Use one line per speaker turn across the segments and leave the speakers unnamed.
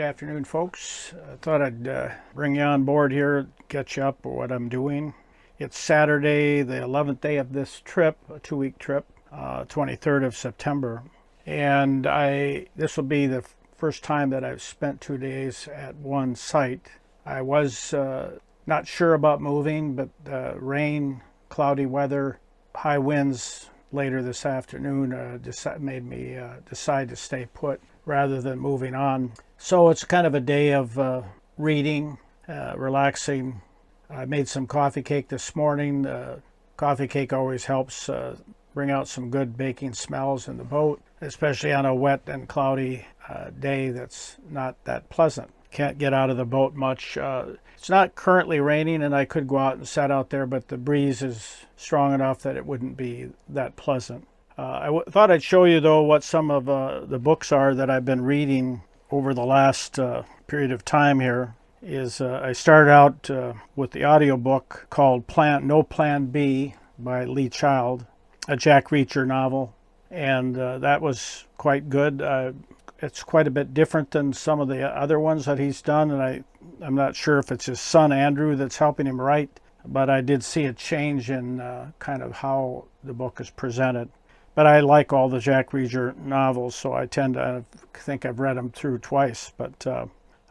Good afternoon, folks. I thought I'd bring you on board here, catch you up with what I'm doing. It's Saturday, the 11th day of this trip, a 2-week trip, 23rd of September. And this will be the first time that I've spent 2 days at one site. I was not sure about moving, but rain, cloudy weather, high winds later this afternoon made me decide to stay put rather than moving on. So it's kind of a day of reading, relaxing. I made some coffee cake this morning. Coffee cake always helps bring out some good baking smells in the boat, especially on a wet and cloudy day that's not that pleasant. Can't get out of the boat much. It's not currently raining and I could go out and sit out there, but the breeze is strong enough that it wouldn't be that pleasant. I thought I'd show you, though, what some of the books are that I've been reading over the last period of time here. I started out with the audiobook called No Plan B by Lee Child, a Jack Reacher novel, and that was quite good. It's quite a bit different than some of the other ones that he's done, and I'm not sure if it's his son Andrew that's helping him write, but I did see a change in kind of how the book is presented. But I like all the Jack Reacher novels, so I think I've read them through twice. But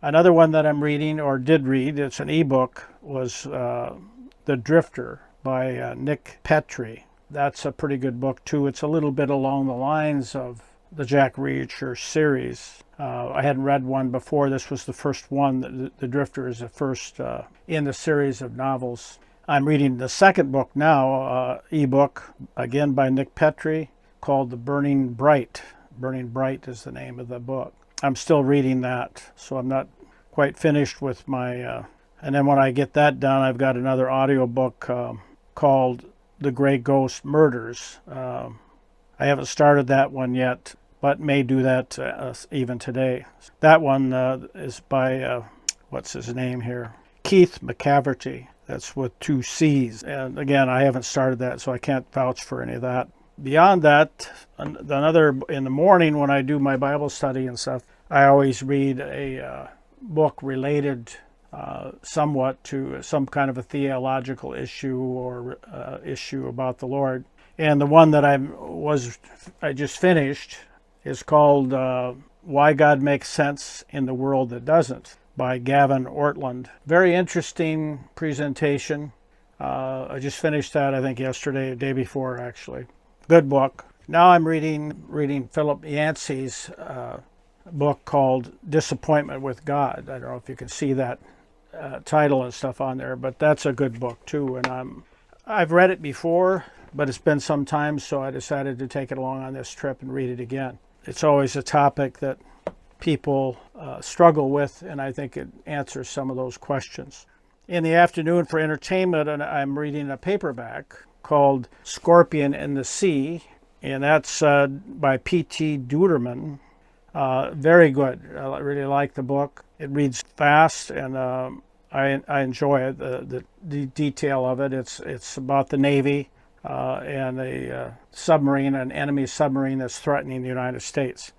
another one that I'm reading, or did read, it's an ebook, was The Drifter by Nick Petrie. That's a pretty good book, too. It's a little bit along the lines of the Jack Reacher series. I hadn't read one before. This was the first one. The Drifter is the first in the series of novels. I'm reading the second book now, ebook, again by Nick Petrie, called The Burning Bright. Burning Bright is the name of the book. I'm still reading that, so I'm not quite finished with my... and then when I get that done, I've got another audiobook called The Gray Ghost Murders. I haven't started that one yet, but may do that even today. That one is by, what's his name here? Keith McCaverty. That's with 2 C's. And again, I haven't started that, so I can't vouch for any of that. Beyond that, in the morning when I do my Bible study and stuff, I always read a book related somewhat to some kind of a theological issue or issue about the Lord. And the one that I just finished is called Why God Makes Sense in the World That Doesn't, by Gavin Ortland. Very interesting presentation. I just finished that, I think, yesterday, the day before, actually. Good book. Now I'm reading Philip Yancey's book called Disappointment with God. I don't know if you can see that title and stuff on there, but that's a good book, too. And I've read it before, but it's been some time, so I decided to take it along on this trip and read it again. It's always a topic that people struggle with, and I think it answers some of those questions. In the afternoon for entertainment, I'm reading a paperback called Scorpion in the Sea, and that's by P.T. Duderman. Very good. I really like the book. It reads fast, and I enjoy it. The detail of it. It's about the Navy and a submarine, an enemy submarine that's threatening the United States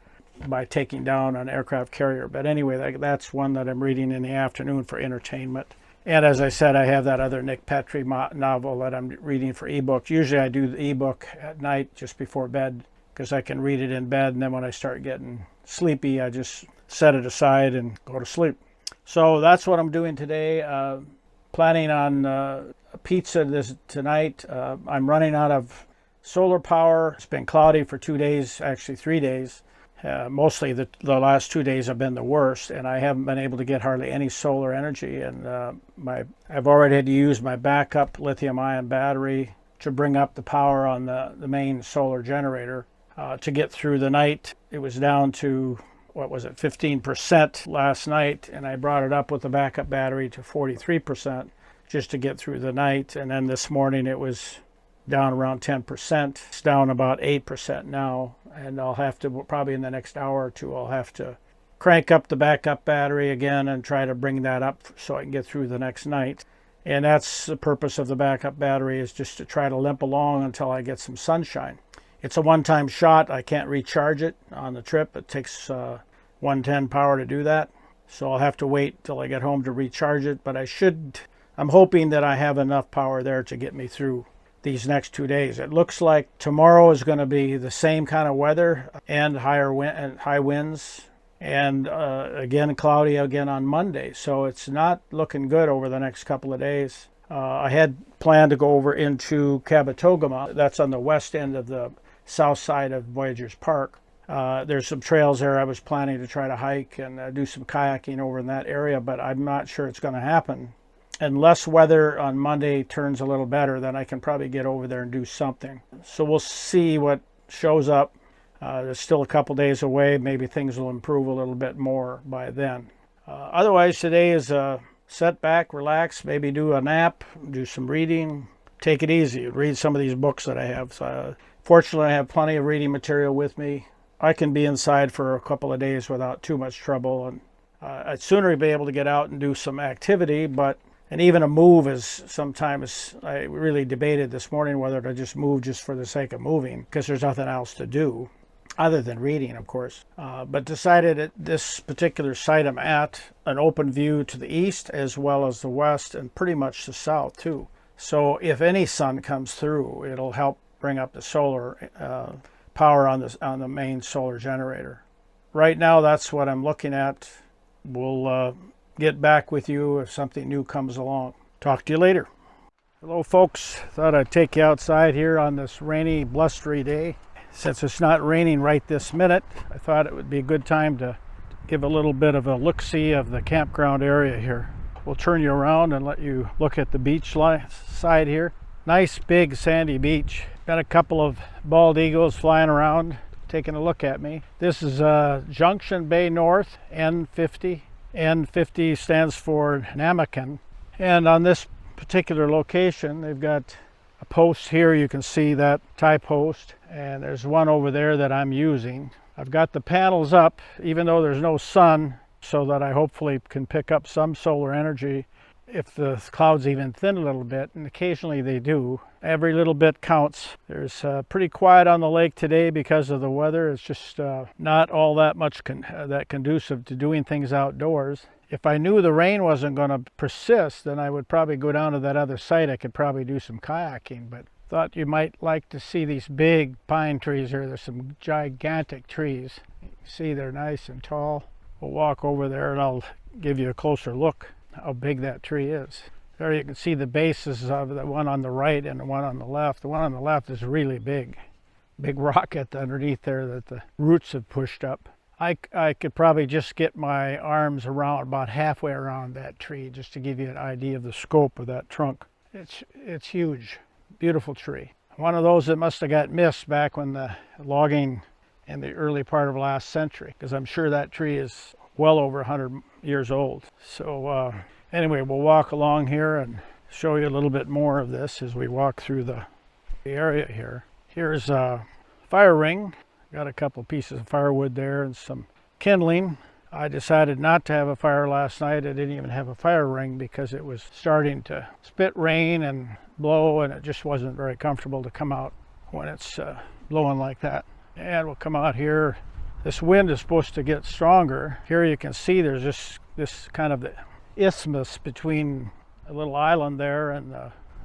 by taking down an aircraft carrier. But anyway, that's one that I'm reading in the afternoon for entertainment. And as I said, I have that other Nick Petrie novel that I'm reading for ebook. Usually I do the ebook at night just before bed because I can read it in bed, and then when I start getting sleepy, I just set it aside and go to sleep. So that's what I'm doing today. Planning on a pizza tonight. I'm running out of solar power. It's been cloudy for 2 days, actually 3 days. Mostly the last 2 days have been the worst, and I haven't been able to get hardly any solar energy. And I've already had to use my backup lithium-ion battery to bring up the power on the main solar generator to get through the night. It was down to, 15% last night, and I brought it up with the backup battery to 43% just to get through the night. And then this morning it was down around 10%. It's down about 8% now. And I'll have to, probably in the next hour or two, I'll have to crank up the backup battery again and try to bring that up so I can get through the next night. And that's the purpose of the backup battery, is just to try to limp along until I get some sunshine. It's a one-time shot. I can't recharge it on the trip. It takes 110 power to do that. So I'll have to wait till I get home to recharge it, but I'm hoping that I have enough power there to get me through these next 2 days. It looks like tomorrow is going to be the same kind of weather and high winds, and again cloudy again on Monday. So it's not looking good over the next couple of days. I had planned to go over into Kabetogama. That's on the west end of the south side of Voyageurs Park. There's some trails there I was planning to try to hike and do some kayaking over in that area, but I'm not sure it's going to happen. Unless weather on Monday turns a little better, then I can probably get over there and do something. So we'll see what shows up. There's still a couple days away. Maybe things will improve a little bit more by then. Otherwise, today is set back, relax, maybe do a nap, do some reading, take it easy, read some of these books that I have. So, fortunately, I have plenty of reading material with me. I can be inside for a couple of days without too much trouble, and I'd sooner be able to get out and do some activity, and even a move is sometimes, I really debated this morning whether to just move just for the sake of moving, because there's nothing else to do, other than reading, of course. But decided at this particular site I'm at, an open view to the east as well as the west, and pretty much the south too. So if any sun comes through, it'll help bring up the solar power on the main solar generator. Right now, that's what I'm looking at. We'll get back with you if something new comes along. Talk to you later. Hello folks, thought I'd take you outside here on this rainy, blustery day. Since it's not raining right this minute, I thought it would be a good time to give a little bit of a look-see of the campground area here. We'll turn you around and let you look at the beach side here. Nice big sandy beach. Got a couple of bald eagles flying around, taking a look at me. This is Junction Bay North, N50. N50 stands for Namakan. And on this particular location, they've got a post here. You can see that tie post, and there's one over there that I'm using. I've got the panels up, even though there's no sun, so that I hopefully can pick up some solar energy if the clouds even thin a little bit, and occasionally they do. Every little bit counts. There's pretty quiet on the lake today because of the weather. It's just not all that much that conducive to doing things outdoors. If I knew the rain wasn't going to persist, then I would probably go down to that other site. I could probably do some kayaking, but thought you might like to see these big pine trees here. There's some gigantic trees. You can see they're nice and tall. We'll walk over there and I'll give you a closer look how big that tree is. There you can see the bases of the one on the right and the one on the left. The one on the left is really big. Big rocket underneath there that the roots have pushed up. I could probably just get my arms around, about halfway around that tree, just to give you an idea of the scope of that trunk. It's huge. Beautiful tree. One of those that must have got missed back when the logging in the early part of last century, because I'm sure that tree is well over 100 years old. So anyway, we'll walk along here and show you a little bit more of this as we walk through the area here. Here's a fire ring. Got a couple pieces of firewood there and some kindling. I decided not to have a fire last night. I didn't even have a fire ring because it was starting to spit rain and blow, and it just wasn't very comfortable to come out when it's blowing like that. And we'll come out here. This wind is supposed to get stronger. Here you can see there's just this kind of isthmus between a little island there and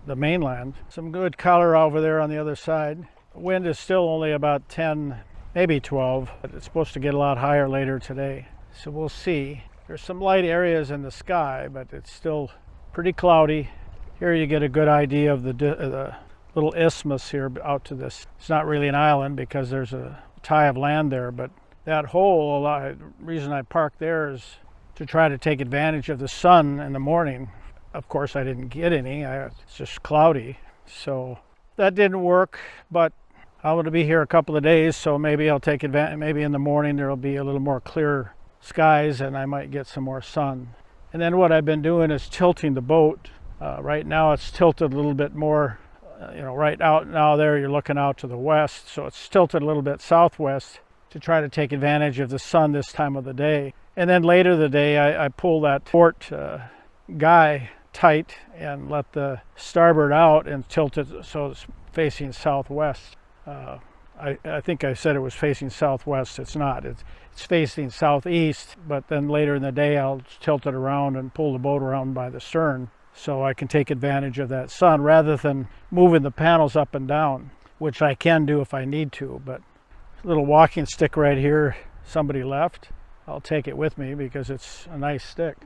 the mainland. Some good color over there on the other side. The wind is still only about 10, maybe 12, but it's supposed to get a lot higher later today. So we'll see. There's some light areas in the sky, but it's still pretty cloudy. Here you get a good idea of the little isthmus here out to this. It's not really an island because there's a tie of land there, but that hole, the reason I parked there is to try to take advantage of the sun in the morning. Of course, I didn't get any. It's just cloudy. So that didn't work, but I'm going to be here a couple of days, so maybe I'll take advantage. Maybe in the morning there'll be a little more clear skies and I might get some more sun. And then what I've been doing is tilting the boat. Right now it's tilted a little bit more, right out now there you're looking out to the west, so it's tilted a little bit southwest to try to take advantage of the sun this time of the day. And then later in the day I pull that port guy tight and let the starboard out and tilt it so it's facing southwest. I think I said it was facing southwest. It's not. It's facing southeast, but then later in the day I'll tilt it around and pull the boat around by the stern so I can take advantage of that sun rather than moving the panels up and down, which I can do if I need to. But a little walking stick right here, somebody left. I'll take it with me because it's a nice stick.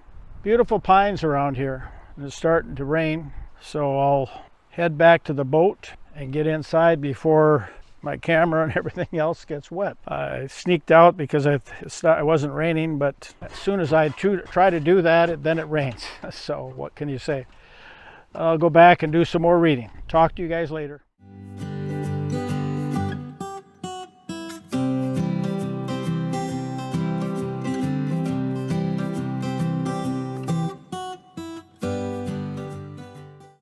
Beautiful pines around here, and it's starting to rain, so I'll head back to the boat and get inside before my camera and everything else gets wet. I sneaked out because it wasn't raining, but as soon as I try to do that, then it rains. So what can you say? I'll go back and do some more reading. Talk to you guys later.